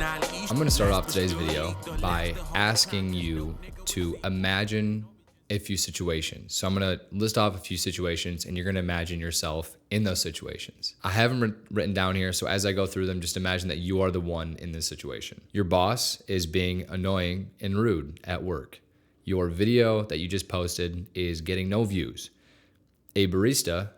I'm going to start off today's video by asking you to imagine a few situations. So I'm going to list off a few situations and you're going to imagine yourself in those situations. I have them written down here, so as I go through them, just imagine that you are the one in this situation. Your boss is being annoying and rude at work. Your video that you just posted is getting no views. A barista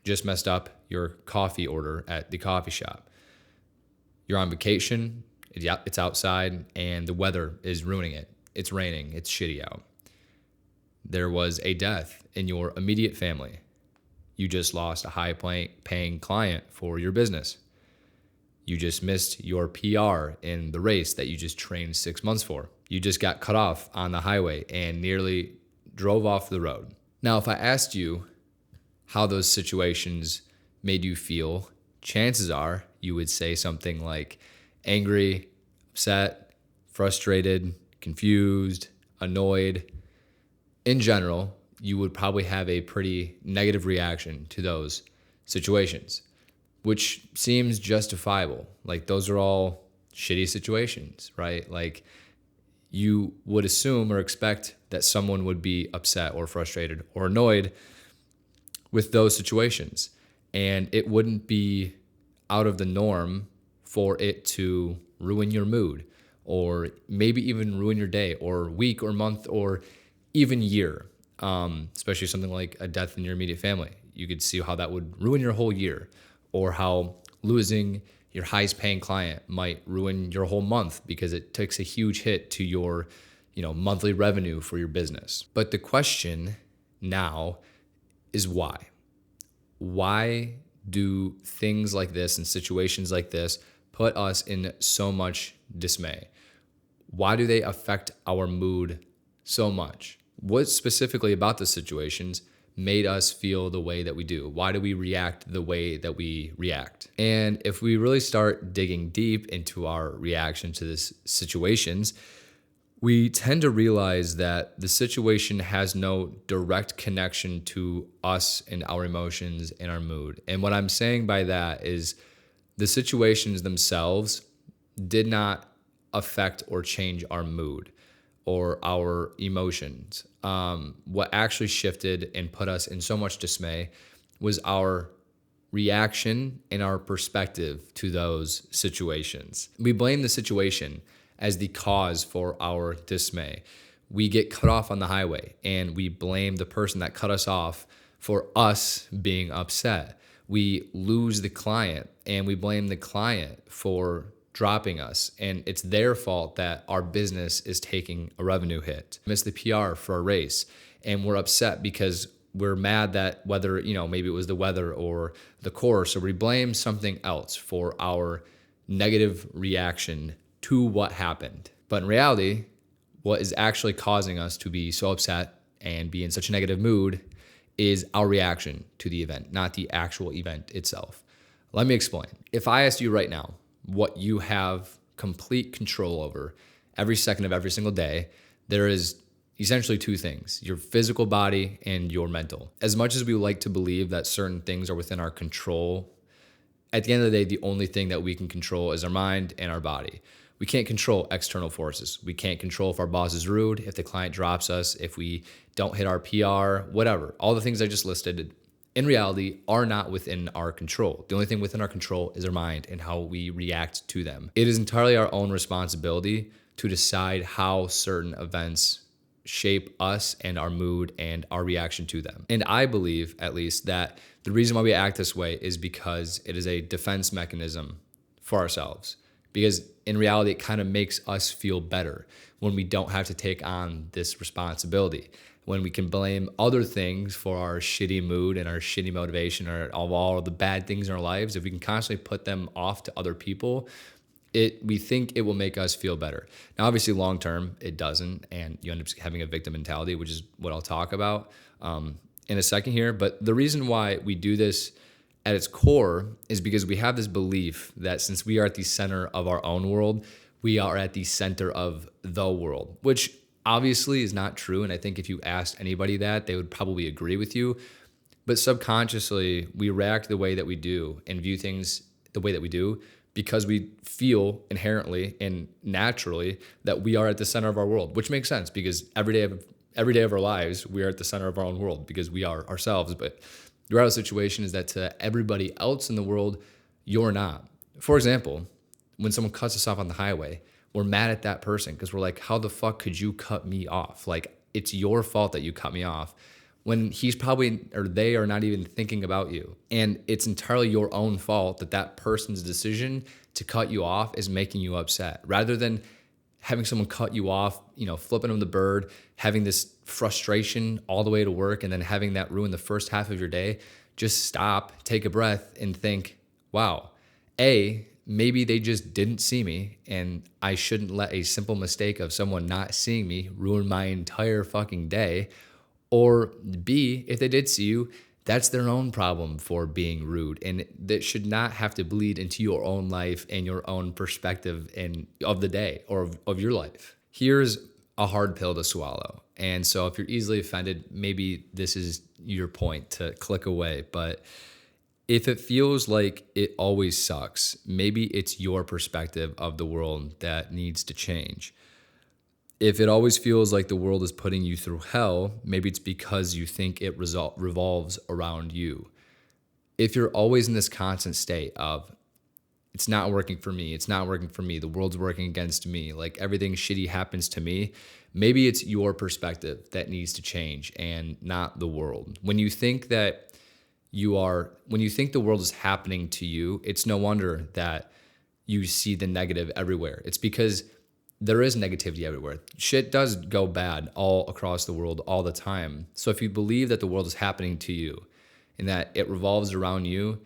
just messed up your coffee order at the coffee shop. You're on vacation, it's outside, and the weather is ruining it. It's raining, it's shitty out. There was a death in your immediate family. You just lost a high-paying client for your business. You just missed your PR in the race that you just trained 6 months for. You just got cut off on the highway and nearly drove off the road. Now, if I asked you how those situations made you feel, chances are you would say something like angry, upset, frustrated, confused, annoyed. In general, you would probably have a pretty negative reaction to those situations, which seems justifiable. Like, those are all shitty situations, right? Like, you would assume or expect that someone would be upset or frustrated or annoyed with those situations. And it wouldn't be out of the norm for it to ruin your mood, or maybe even ruin your day or week or month or even year, especially something like a death in your immediate family. You could see how that would ruin your whole year, or how losing your highest paying client might ruin your whole month because it takes a huge hit to your, monthly revenue for your business. But the question now is why? Why do things like this and situations like this put us in so much dismay? Why do they affect our mood so much? What specifically about the situations made us feel the way that we do? Why do we react the way that we react? And if we really start digging deep into our reaction to these situations, we tend to realize that the situation has no direct connection to us and our emotions and our mood. And what I'm saying by that is the situations themselves did not affect or change our mood or our emotions. What actually shifted and put us in so much dismay was our reaction and our perspective to those situations. We blame the situation as the cause for our dismay. We get cut off on the highway and we blame the person that cut us off for us being upset. We lose the client and we blame the client for dropping us, and it's their fault that our business is taking a revenue hit. Miss the PR for a race, and we're upset because we're mad that whether, maybe it was the weather or the course, or we blame something else for our negative reaction to what happened. But in reality, what is actually causing us to be so upset and be in such a negative mood is our reaction to the event, not the actual event itself. Let me explain. If I asked you right now what you have complete control over every second of every single day, there is essentially two things: your physical body and your mental. As much as we like to believe that certain things are within our control, at the end of the day, the only thing that we can control is our mind and our body. We can't control external forces. We can't control if our boss is rude, if the client drops us, if we don't hit our PR, whatever. All the things I just listed, in reality, are not within our control. The only thing within our control is our mind and how we react to them. It is entirely our own responsibility to decide how certain events shape us and our mood and our reaction to them. And I believe, at least, that the reason why we act this way is because it is a defense mechanism for ourselves. Because in reality, it kind of makes us feel better when we don't have to take on this responsibility, when we can blame other things for our shitty mood and our shitty motivation or all the bad things in our lives. If we can constantly put them off to other people, we think it will make us feel better. Now, obviously, long term, it doesn't, and you end up having a victim mentality, which is what I'll talk about in a second here. But the reason why we do this at its core is because we have this belief that since we are at the center of our own world, we are at the center of the world, which obviously is not true. And I think if you asked anybody that, they would probably agree with you. But subconsciously, we react the way that we do and view things the way that we do because we feel inherently and naturally that we are at the center of our world, which makes sense because every day of our lives, we are at the center of our own world because we are ourselves. But the reality situation is that to everybody else in the world, you're not. For example, when someone cuts us off on the highway, we're mad at that person because we're like, how the fuck could you cut me off? Like, it's your fault that you cut me off, when he's probably, or they are not even thinking about you. And it's entirely your own fault that that person's decision to cut you off is making you upset. Rather than having someone cut you off, flipping them the bird, having this frustration all the way to work, and then having that ruin the first half of your day, just stop, take a breath, and think, wow, maybe they just didn't see me, and I shouldn't let a simple mistake of someone not seeing me ruin my entire fucking day. Or B, if they did see you, that's their own problem for being rude. And that should not have to bleed into your own life and your own perspective of the day or of your life. Here's a hard pill to swallow. And so if you're easily offended, maybe this is your point to click away. But if it feels like it always sucks, maybe it's your perspective of the world that needs to change. If it always feels like the world is putting you through hell, maybe it's because you think it revolves around you. If you're always in this constant state of, it's not working for me, the world's working against me, like everything shitty happens to me, maybe it's your perspective that needs to change and not the world. When you think the world is happening to you, it's no wonder that you see the negative everywhere. It's because there is negativity everywhere. Shit does go bad all across the world all the time. So if you believe that the world is happening to you and that it revolves around you,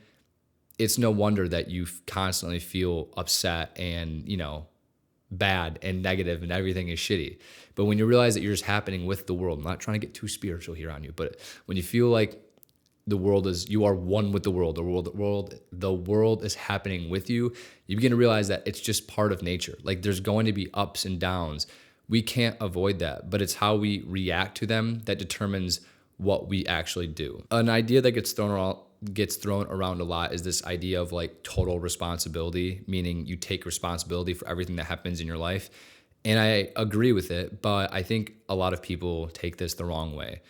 it's no wonder that you constantly feel upset and, bad and negative and everything is shitty. But when you realize that you're just happening with the world, I'm not trying to get too spiritual here on you, but when you feel like you are one with the world. The world is happening with you. You begin to realize that it's just part of nature. Like there's going to be ups and downs. We can't avoid that, but it's how we react to them that determines what we actually do. An idea that gets thrown around a lot is this idea of like total responsibility, meaning you take responsibility for everything that happens in your life. And I agree with it, but I think a lot of people take this the wrong way.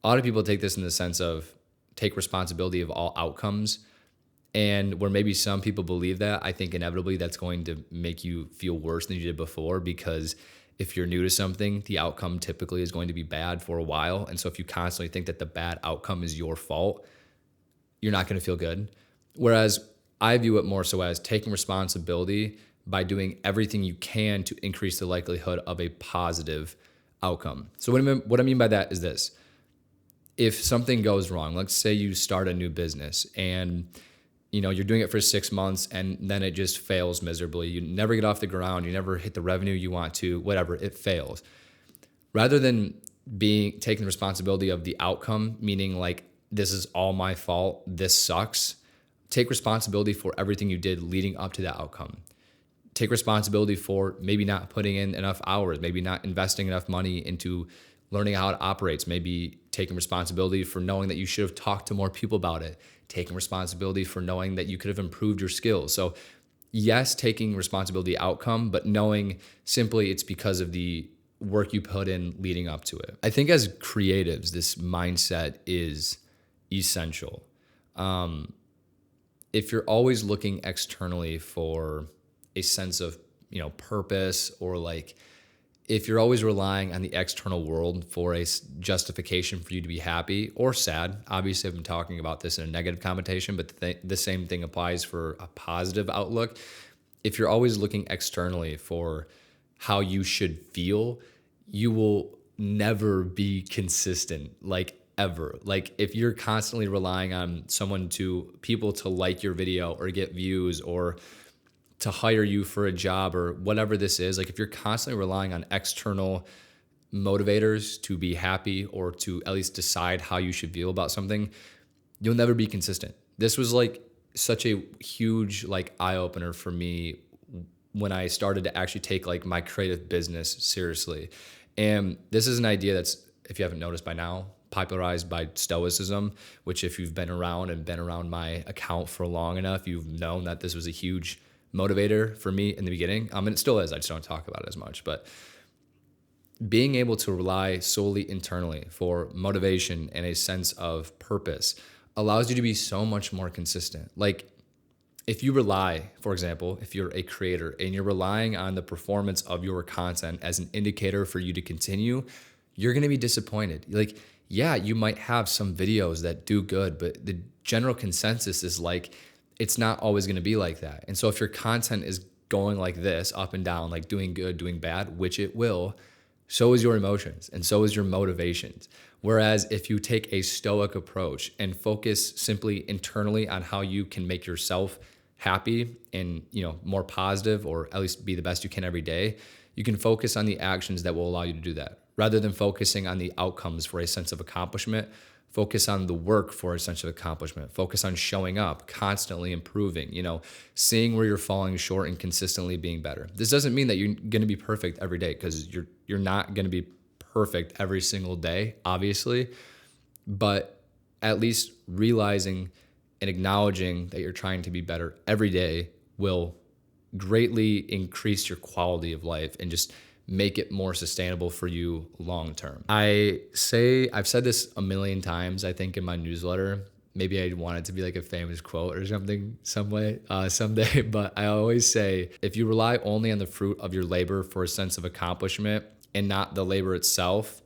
A lot of people take this in the sense of take responsibility of all outcomes. And where maybe some people believe that, I think inevitably that's going to make you feel worse than you did before, because if you're new to something, the outcome typically is going to be bad for a while. And so if you constantly think that the bad outcome is your fault, you're not going to feel good. Whereas I view it more so as taking responsibility by doing everything you can to increase the likelihood of a positive outcome. So what I mean by that is this. If something goes wrong, let's say you start a new business and you're doing it for 6 months and then it just fails miserably. You never get off the ground. You never hit the revenue you want to, whatever, it fails. Rather than taking responsibility of the outcome, meaning like, this is all my fault, this sucks, take responsibility for everything you did leading up to that outcome. Take responsibility for maybe not putting in enough hours, maybe not investing enough money into learning how it operates, maybe taking responsibility for knowing that you should have talked to more people about it, taking responsibility for knowing that you could have improved your skills. So yes, taking responsibility outcome, but knowing simply it's because of the work you put in leading up to it. I think as creatives, this mindset is essential. If you're always looking externally for a sense of, purpose, or like, if you're always relying on the external world for a justification for you to be happy or sad, obviously I've been talking about this in a negative connotation, but the same thing applies for a positive outlook. If you're always looking externally for how you should feel, you will never be consistent, like ever. Like if you're constantly relying on people to like your video or get views or to hire you for a job or whatever this is, like if you're constantly relying on external motivators to be happy or to at least decide how you should feel about something, you'll never be consistent. This was like such a huge like eye opener for me when I started to actually take like my creative business seriously. And this is an idea that's, if you haven't noticed by now, popularized by stoicism, which if you've been around my account for long enough, you've known that this was a huge motivator for me in the beginning. And it still is. I just don't talk about it as much. But being able to rely solely internally for motivation and a sense of purpose allows you to be so much more consistent. Like if you rely, for example, if you're a creator and you're relying on the performance of your content as an indicator for you to continue, you're going to be disappointed. Like, yeah, you might have some videos that do good, but the general consensus is like, it's not always going to be like that. And so if your content is going like this, up and down, like doing good, doing bad, which it will, so is your emotions and so is your motivations. Whereas if you take a stoic approach and focus simply internally on how you can make yourself happy and, more positive, or at least be the best you can every day, you can focus on the actions that will allow you to do that. Rather than focusing on the outcomes for a sense of accomplishment, focus on the work for a sense of accomplishment. Focus on showing up, constantly improving, seeing where you're falling short and consistently being better. This doesn't mean that you're going to be perfect every day, because you're not going to be perfect every single day, obviously, but at least realizing and acknowledging that you're trying to be better every day will greatly increase your quality of life and just make it more sustainable for you long term. I've said this a million times, I think, in my newsletter. Maybe I want it to be like a famous quote or something someday, but I always say, if you rely only on the fruit of your labor for a sense of accomplishment and not the labor itself,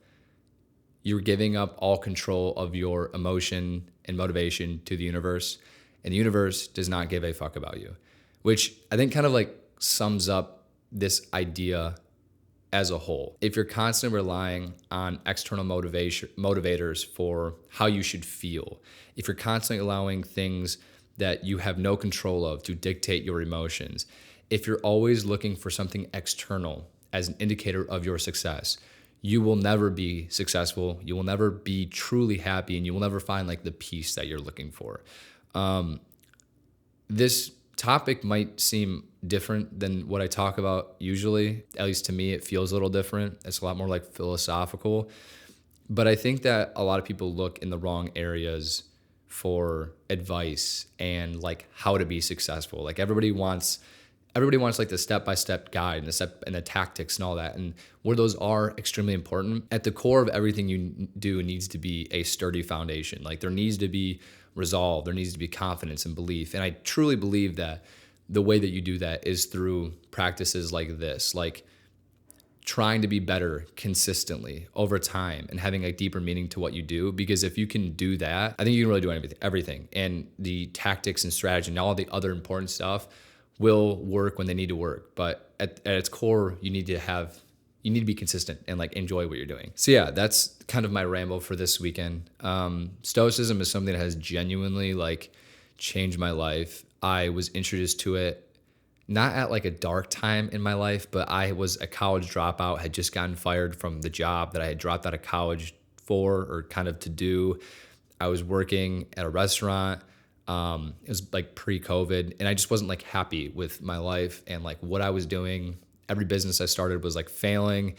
you're giving up all control of your emotion and motivation to the universe. And the universe does not give a fuck about you, which I think kind of like sums up this idea as a whole. If you're constantly relying on external motivators for how you should feel, if you're constantly allowing things that you have no control of to dictate your emotions, if you're always looking for something external as an indicator of your success, you will never be successful. You will never be truly happy, and you will never find like the peace that you're looking for. This topic might seem different than what I talk about usually. At least to me, it feels a little different. It's a lot more like philosophical. But I think that a lot of people look in the wrong areas for advice and like how to be successful. Like everybody wants like the step-by-step guide and the tactics and all that. And where those are extremely important, at the core of everything you do needs to be a sturdy foundation. Like there needs to be resolve, there needs to be confidence and belief. And I truly believe that the way that you do that is through practices like this, like trying to be better consistently over time and having a deeper meaning to what you do. Because if you can do that, I think you can really do everything. And the tactics and strategy and all the other important stuff will work when they need to work. But at its core, you need to be consistent and like enjoy what you're doing. So yeah, that's kind of my ramble for this weekend. Stoicism is something that has genuinely like changed my life. I was introduced to it not at like a dark time in my life, but I was a college dropout, had just gotten fired from the job that I had dropped out of college for, or kind of to do. I was working at a restaurant. It was like pre-COVID, and I just wasn't like happy with my life and like what I was doing. Every business I started was like failing,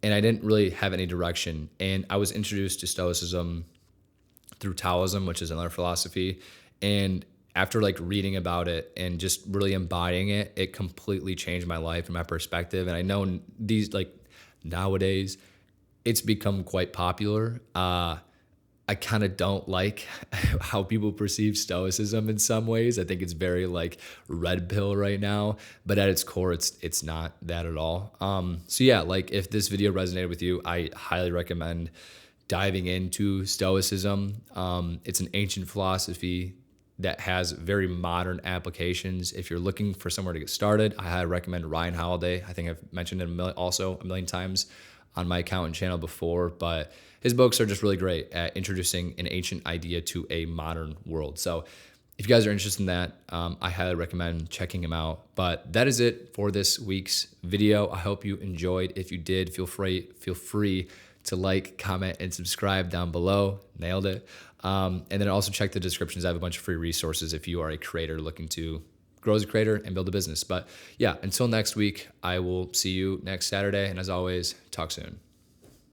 and I didn't really have any direction. And I was introduced to Stoicism through Taoism, which is another philosophy. And after like reading about it and just really embodying it, it completely changed my life and my perspective. And I know these like nowadays, it's become quite popular. I kind of don't like how people perceive Stoicism in some ways. I think it's very like red pill right now, but at its core, it's not that at all. So yeah, like if this video resonated with you, I highly recommend diving into Stoicism. It's an ancient philosophy that has very modern applications. If you're looking for somewhere to get started, I highly recommend Ryan Holiday. I think I've mentioned it a million times on my account and channel before, but his books are just really great at introducing an ancient idea to a modern world. So if you guys are interested in that, I highly recommend checking him out. But that is it for this week's video. I hope you enjoyed. If you did, feel free to like, comment, and subscribe down below. Nailed it. And then also check the descriptions. I have a bunch of free resources if you are a creator looking to grow as a creator and build a business. But yeah, until next week, I will see you next Saturday. And as always, talk soon.